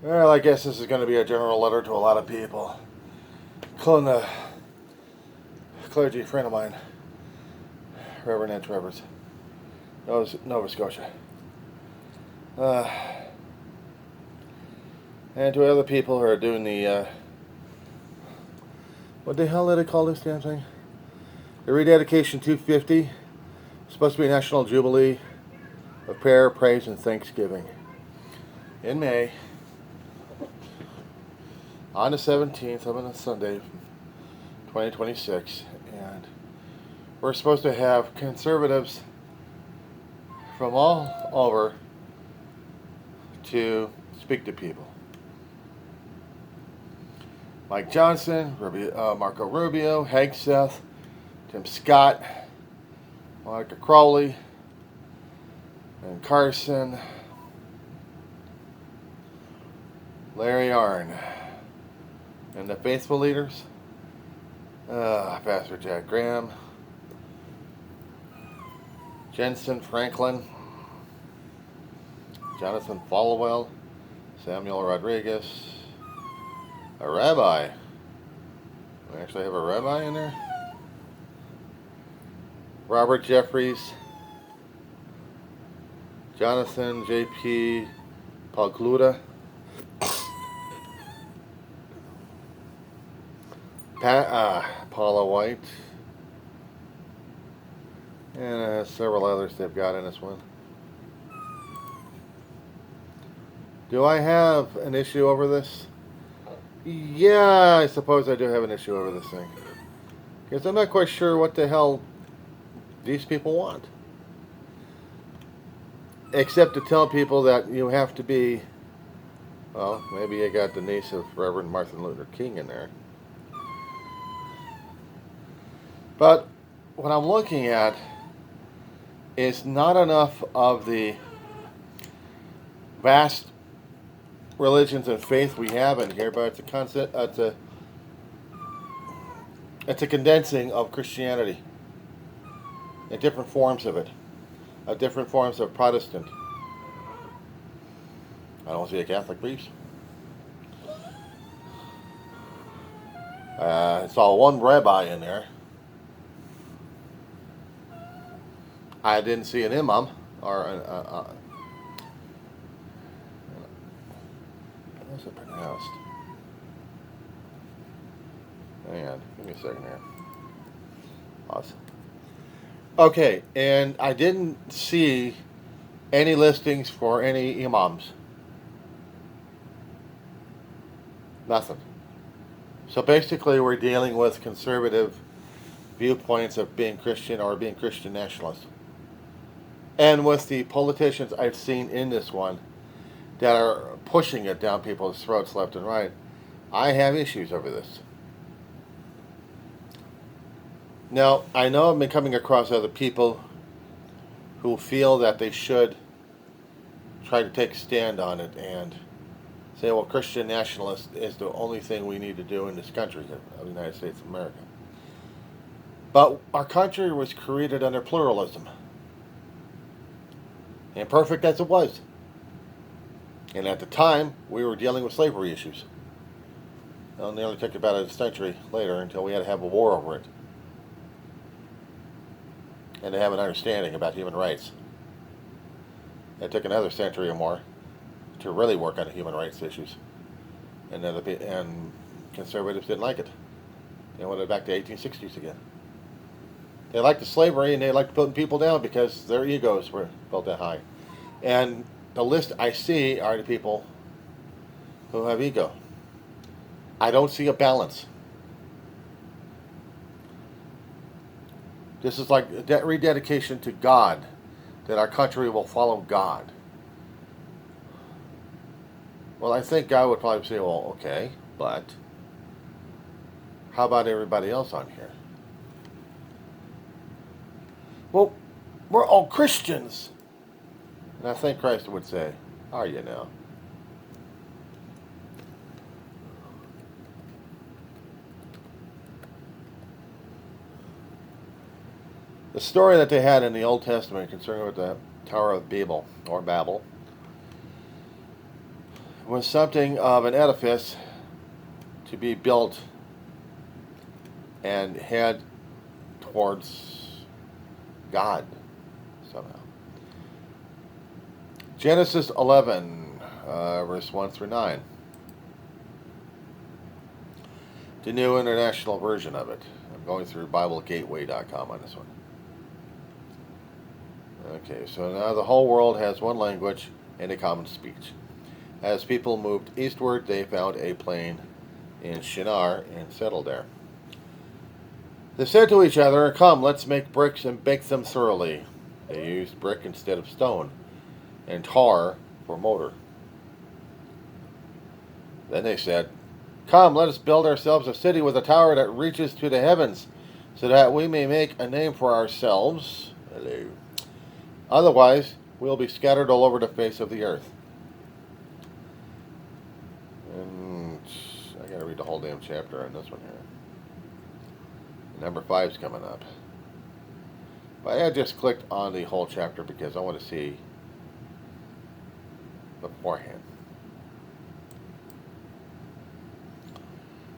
Well, I guess this is going to be a general letter to a lot of people, including a clergy friend of mine, Reverend Ed Travers, Nova Scotia. And to other people who are doing the, what the hell did they call this damn thing? The Rededication 250. It's supposed to be a National Jubilee of prayer, praise, and thanksgiving in May. On the 17th, on a Sunday, 2026, and we're supposed to have conservatives from all over to speak to people. Mike Johnson, Marco Rubio, Hank Seth, Tim Scott, Monica Crowley, and Carson, Larry Arnn. And the faithful leaders, Pastor Jack Graham, Jensen Franklin, Jonathan Falwell, Samuel Rodriguez, a rabbi. We actually have a rabbi in there. Robert Jeffries, Jonathan J.P. Pagluda, Paula White, and several others they've got in this one. Do I have an issue over this? Yeah, I suppose I do have an issue over this thing. Because I'm not quite sure what the hell these people want. Except to tell people that you have to be, well, maybe you got the niece of Reverend Martin Luther King in there. But what I'm looking at is not enough of the vast religions and faith we have in here, but it's a condensing of Christianity in different forms of it, different forms of Protestant. I don't see a Catholic priest. I saw one rabbi in there. I didn't see an imam or an. How's it pronounced? Hang on, give me a second here. Awesome. Okay, and I didn't see any listings for any imams. Nothing. So basically, we're dealing with conservative viewpoints of being Christian or being Christian nationalists. And with the politicians I've seen in this one that are pushing it down people's throats left and right, I have issues over this. Now, I know I've been coming across other people who feel that they should try to take a stand on it and say, well, Christian nationalist is the only thing we need to do in this country, of the United States of America. But our country was created under pluralism. Imperfect as it was. And at the time, we were dealing with slavery issues. It nearly took about a century later until we had to have a war over it. And to have an understanding about human rights. It took another century or more to really work on human rights issues. And conservatives didn't like it. They wanted it back to 1860s again. They liked the slavery and they liked putting people down because their egos were built that high. And the list I see are the people who have ego. I don't see a balance. This is like a rededication to God, that our country will follow God. Well, I think God would probably say, well, okay, but how about everybody else on here? Well, we're all Christians. And I think Christ would say, are you now? The story that they had in the Old Testament concerning with the Tower of Babel, was something of an edifice to be built and head towards God somehow. Genesis 11, verse 1 through 9. The New International Version of it. I'm going through BibleGateway.com on this one. Okay, so now the whole world has one language and a common speech. As people moved eastward, they found a plain in Shinar and settled there. They said to each other, "Come, let's make bricks and bake them thoroughly." They used brick instead of stone, and tar for mortar. Then they said, "Come, let us build ourselves a city with a tower that reaches to the heavens, so that we may make a name for ourselves. Hello. Otherwise, we'll be scattered all over the face of the earth." And I gotta read the whole damn chapter on this one here. Number 5's coming up. But I just clicked on the whole chapter because I want to see beforehand.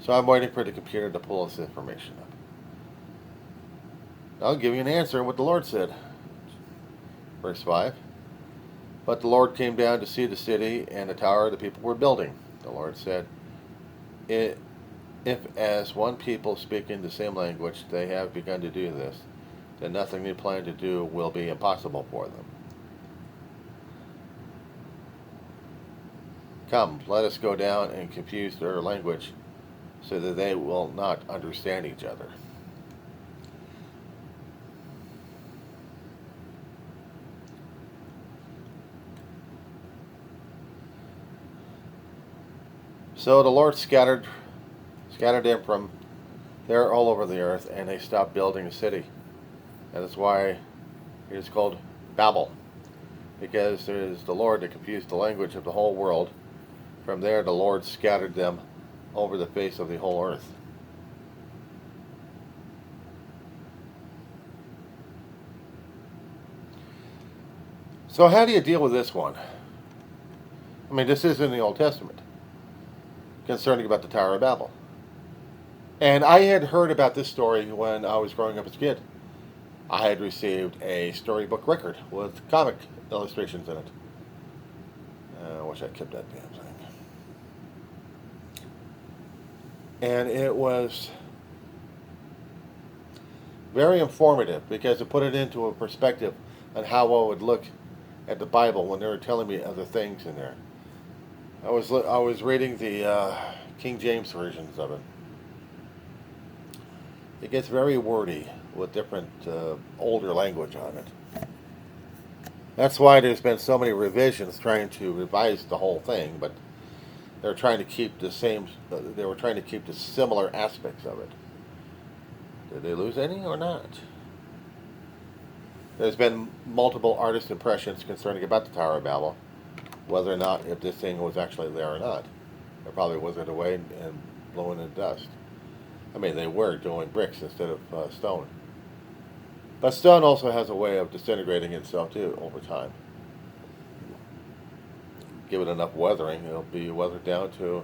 So I'm waiting for the computer to pull this information up. I'll give you an answer on what the Lord said. Verse 5. But the Lord came down to see the city and the tower the people were building. The Lord said, If as one people speaking the same language they have begun to do this, then nothing they plan to do will be impossible for them. Come, let us go down and confuse their language so that they will not understand each other. So the Lord scattered them from there all over the earth, and they stopped building a city. That is why it is called Babel, because it is the Lord that confused the language of the whole world. From there the Lord scattered them over the face of the whole earth. So how do you deal with this one? I mean, this is in the Old Testament, concerning about the Tower of Babel. And I had heard about this story when I was growing up as a kid. I had received a storybook record with comic illustrations in it. I wish I kept that damn thing. And it was very informative because it put it into a perspective on how I would look at the Bible when they were telling me other things in there. I was reading the King James versions of it. It gets very wordy with different older language on it. That's why there's been so many revisions trying to revise the whole thing, but they're trying to keep the same. They were trying to keep the similar aspects of it. Did they lose any or not? There's been multiple artist impressions concerning about the Tower of Babel, whether or not if this thing was actually there or not. It probably withered away and blowing in dust. I mean, they were doing bricks instead of stone. But stone also has a way of disintegrating itself too over time. Give it enough weathering, it'll be weathered down to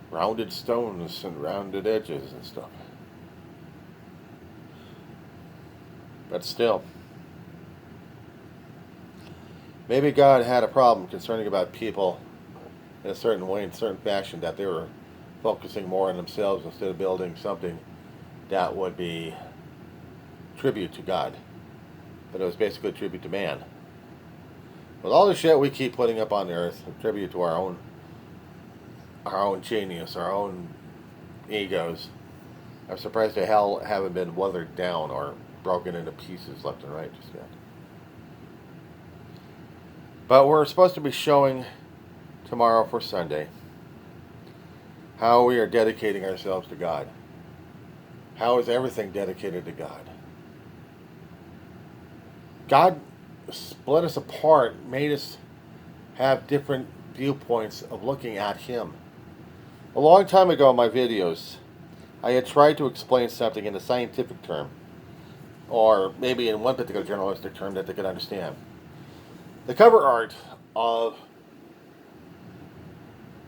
rounded stones and rounded edges and stuff. But still, maybe God had a problem concerning about people in a certain way, in a certain fashion, that they were focusing more on themselves instead of building something that would be tribute to God. But it was basically a tribute to man. With all the shit we keep putting up on the earth, a tribute to our own genius, our own egos, I'm surprised they haven't been weathered down or broken into pieces left and right just yet. But we're supposed to be showing tomorrow for Sunday how we are dedicating ourselves to God. How is everything dedicated to God? God split us apart, made us have different viewpoints of looking at Him. A long time ago in my videos, I had tried to explain something in a scientific term, or maybe in one particular journalistic term that they could understand. The cover art of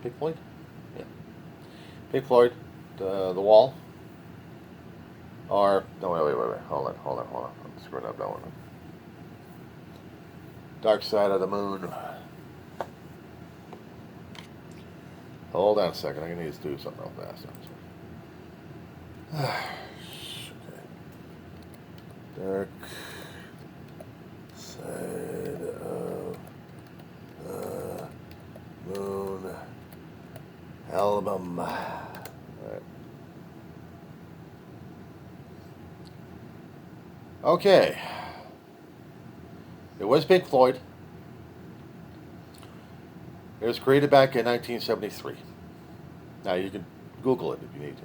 Pink Floyd? Yeah. Pink Floyd, The Wall. Or, no, wait. Hold on. I'm screwing up that one. Dark Side of the Moon. Hold on a second. I need to do something real fast. Okay. Dark Side of the Moon album. All right. Okay. It was Pink Floyd. It was created back in 1973. Now you can Google it if you need to.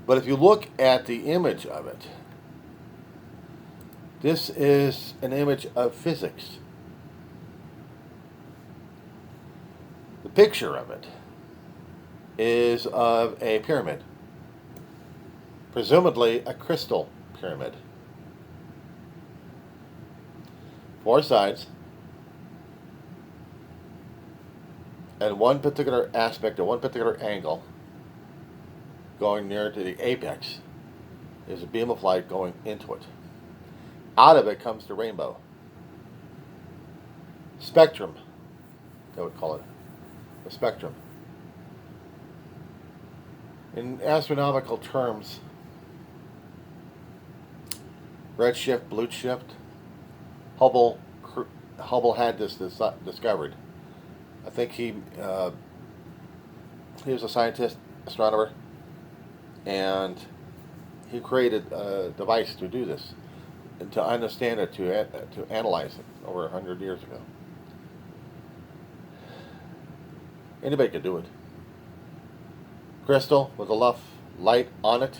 But if you look at the image of it, this is an image of physics. The picture of it is of a pyramid, presumably a crystal pyramid. 4 sides, and one particular aspect or one particular angle going near to the apex is a beam of light going into it. Out of it comes the rainbow. Spectrum, they would call it. A spectrum. In astronomical terms, redshift, blue shift, Hubble had this discovered. I think he was a scientist, astronomer, and he created a device to do this, and to understand it, to analyze it over 100 years ago. Anybody could do it. Crystal with enough light on it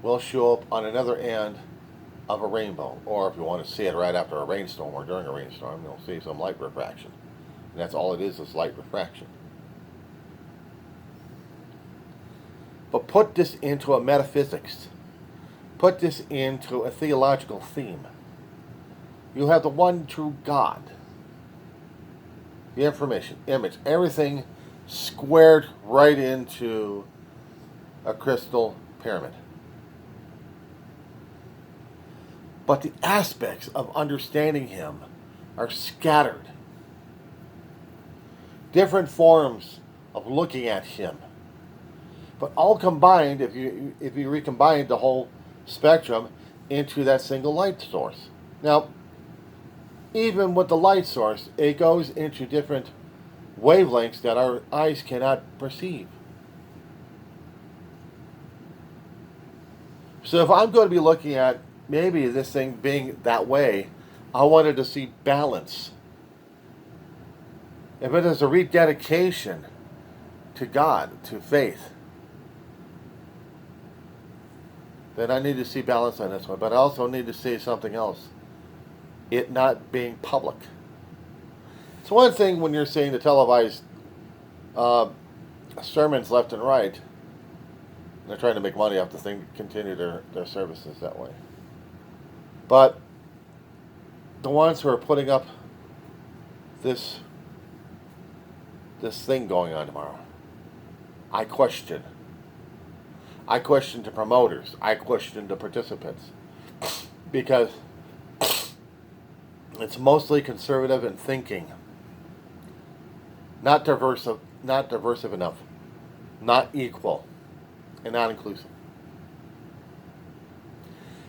will show up on another end of a rainbow, or if you want to see it right after a rainstorm or during a rainstorm, you'll see some light refraction. And that's all it is light refraction. But put this into a metaphysics. Put this into a theological theme. You have the one true God. The information, image, everything squared right into a crystal pyramid. But the aspects of understanding him are scattered. Different forms of looking at him. But all combined, if you recombine the whole spectrum into that single light source. Now, even with the light source, it goes into different wavelengths that our eyes cannot perceive. So if I'm going to be looking at maybe this thing being that way, I wanted to see balance. If it is a rededication to God, to faith, then I need to see balance on this one. But I also need to see something else. It not being public. It's one thing when you're seeing the televised sermons left and right, and they're trying to make money off the thing, continue their services that way. But the ones who are putting up this thing going on tomorrow, I question. I question the promoters. I question the participants. Because it's mostly conservative in thinking. Not diverse enough. Not equal. And not inclusive.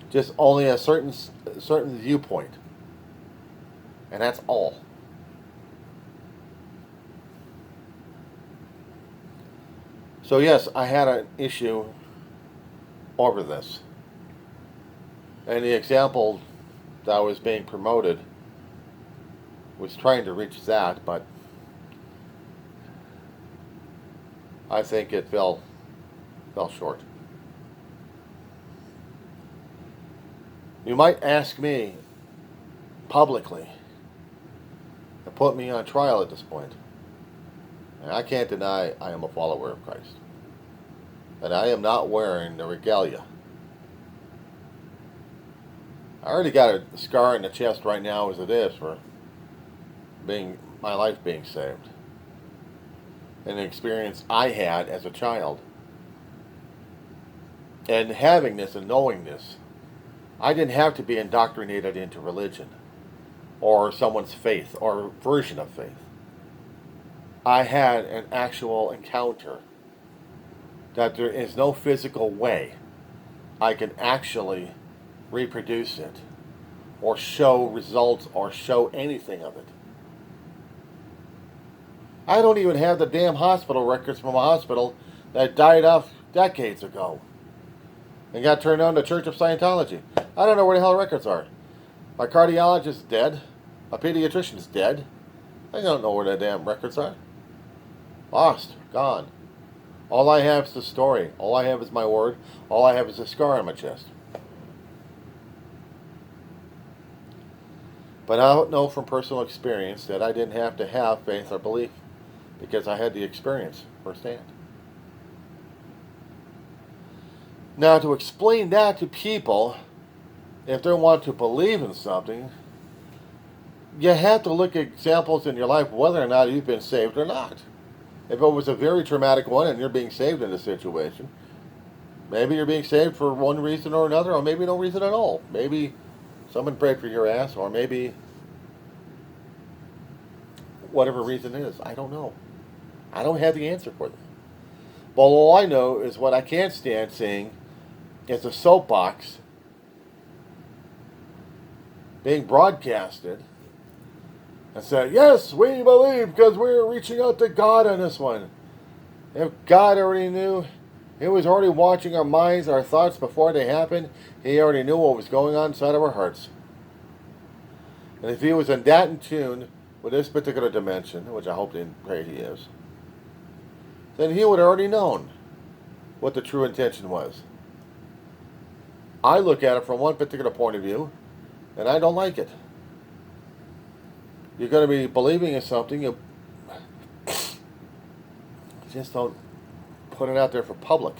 Just only a certain viewpoint. And that's all. So yes, I had an issue over this. And the example that was being promoted was trying to reach that, but I think it fell short. You might ask me publicly to put me on trial at this point. And I can't deny I am a follower of Christ. And I am not wearing the regalia. I already got a scar in the chest right now as it is for my life being saved. and the experience I had as a child. And having this and knowing this, I didn't have to be indoctrinated into religion or someone's faith or version of faith. I had an actual encounter that there is no physical way I can actually reproduce it or show results or show anything of it. I don't even have the damn hospital records from a hospital that died off decades ago and got turned on to Church of Scientology. I don't know where the hell the records are. My cardiologist is dead. My pediatrician is dead. I don't know where the damn records are. Lost. Gone. All I have is the story. All I have is my word. All I have is a scar on my chest. But I don't know from personal experience that I didn't have to have faith or belief because I had the experience firsthand. Now, to explain that to people, if they want to believe in something, you have to look at examples in your life whether or not you've been saved or not. If it was a very traumatic one and you're being saved in a situation, maybe you're being saved for one reason or another, or maybe no reason at all. Maybe someone prayed for your ass, or maybe whatever reason it is. I don't know. I don't have the answer for that. But all I know is what I can't stand seeing is a soapbox being broadcasted and said, yes, we believe because we're reaching out to God on this one. If God already knew, He was already watching our minds, our thoughts before they happened. He already knew what was going on inside of our hearts. And if He was in that in tune with this particular dimension, which I hope and pray He is, then He would have already known what the true intention was. I look at it from one particular point of view, and I don't like it. You're going to be believing in something, you just don't put it out there for public.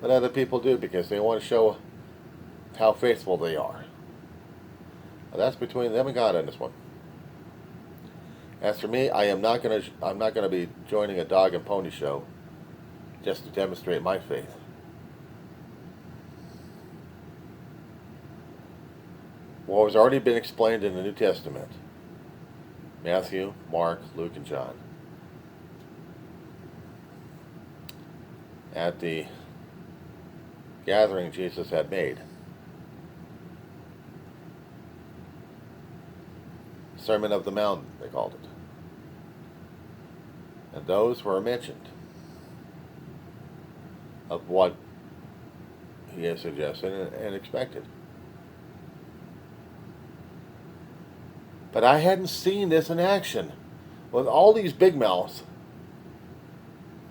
But other people do because they want to show how faithful they are. Now, that's between them and God on this one. As for me, I'm not going to be joining a dog and pony show just to demonstrate my faith. What has already been explained in the New Testament, Matthew, Mark, Luke, and John, at the gathering Jesus had made. Sermon of the Mount, they called it. And those were mentioned of what He has suggested and expected. But I hadn't seen this in action. With all these big mouths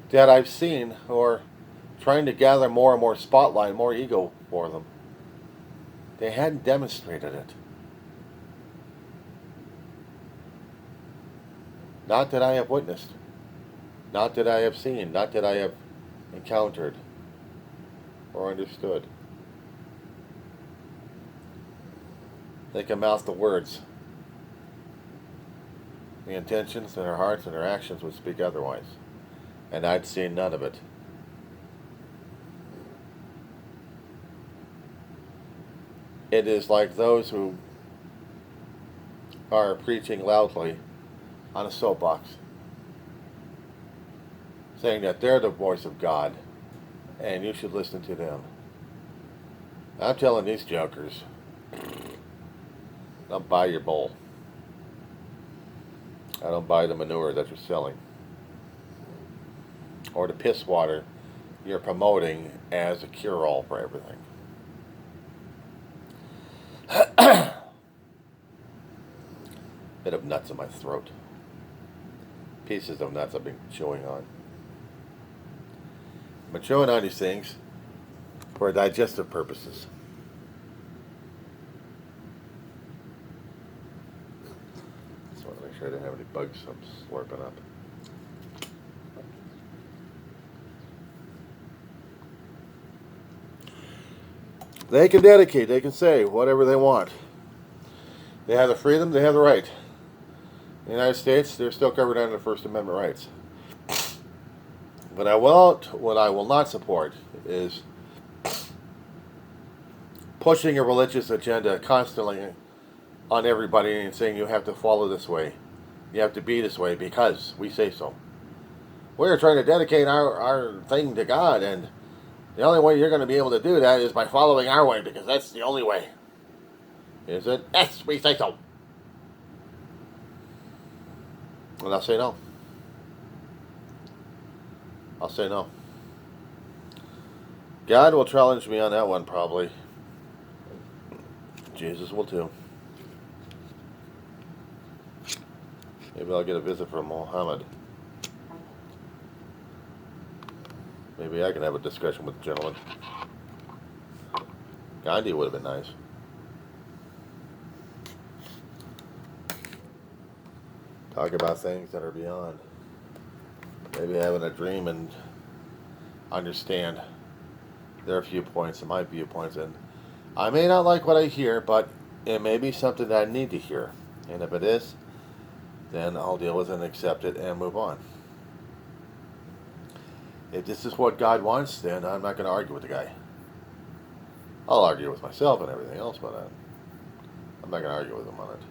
that I've seen who are trying to gather more and more spotlight, more ego for them, they hadn't demonstrated it. Not that I have witnessed. Not that I have seen. Not that I have encountered or understood. They can mouth the words. The intentions in their hearts and their actions would speak otherwise. And I'd seen none of it. It is like those who are preaching loudly on a soapbox, saying that they're the voice of God and you should listen to them. I'm telling these jokers, don't buy your bowl. I don't buy the manure that you're selling or the piss water you're promoting as a cure-all for everything. Bit of nuts in my throat. Pieces of nuts I've been chewing on. I've been chewing on these things for digestive purposes. Just want to make sure I didn't have any bugs I'm slurping up. They can dedicate, they can say whatever they want. They have the freedom, they have the right. In the United States, they're still covered under the First Amendment rights. What I will not support is pushing a religious agenda constantly on everybody and saying you have to follow this way, you have to be this way because we say so. We're trying to dedicate our thing to God, and the only way you're going to be able to do that is by following our way, because that's the only way. Is it? Yes, we say so. And I'll say no. I'll say no. God will challenge me on that one, probably. Jesus will too. Maybe I'll get a visit from Muhammad. Maybe I can have a discussion with the gentleman. Gandhi would have been nice. Talk about things that are beyond. Maybe having a dream and understand their viewpoints and my viewpoints. And I may not like what I hear, but it may be something that I need to hear. And if it is, then I'll deal with it and accept it and move on. If this is what God wants, then I'm not going to argue with the guy. I'll argue with myself and everything else, but I'm not going to argue with him on it.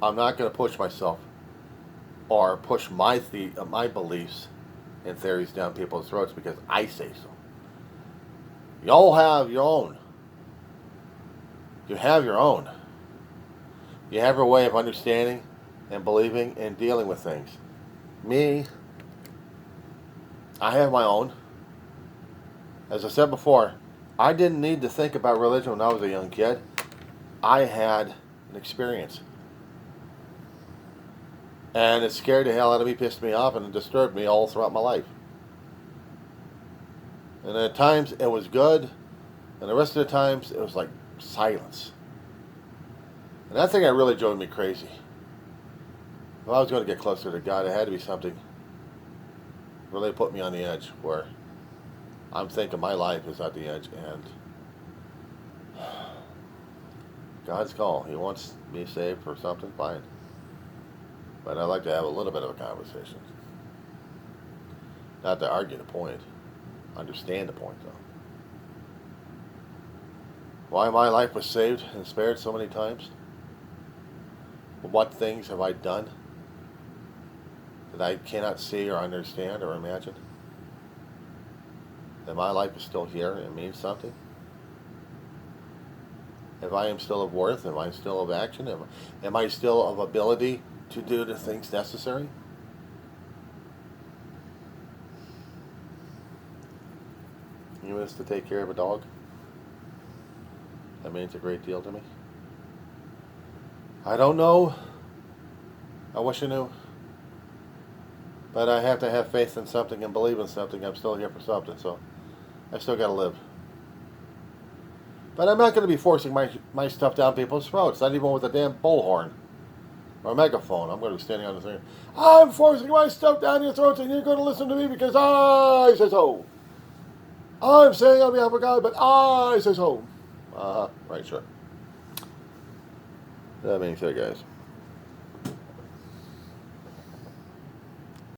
I'm not going to push myself or push my beliefs and theories down people's throats because I say so. Y'all have your own. You have your own. You have your way of understanding and believing and dealing with things. Me, I have my own. As I said before, I didn't need to think about religion when I was a young kid. I had an experience. And it scared the hell out of me, pissed me off, and it disturbed me all throughout my life. And at times it was good, and the rest of the times it was like silence. And that thing that really drove me crazy. If I was going to get closer to God, it had to be something really put me on the edge, where I'm thinking my life is at the edge, and God's call. He wants me saved for something, fine. But I'd like to have a little bit of a conversation. Not to argue the point. Understand the point, though. Why my life was saved and spared so many times? What things have I done that I cannot see or understand or imagine? That my life is still here and means something? If I am still of worth, am I still of action? Am I still of ability to do the things necessary? Even to take care of a dog? That means a great deal to me. I don't know. I wish I knew. But I have to have faith in something and believe in something. I'm still here for something, so I still got to live. But I'm not going to be forcing my stuff down people's throats, not even with a damn bullhorn or a megaphone. I'm going to be standing on the thing. I'm forcing my stuff down your throats, and you're going to listen to me because I say so. I'm saying on behalf of God, but I say so. Right, sure. That being said, guys.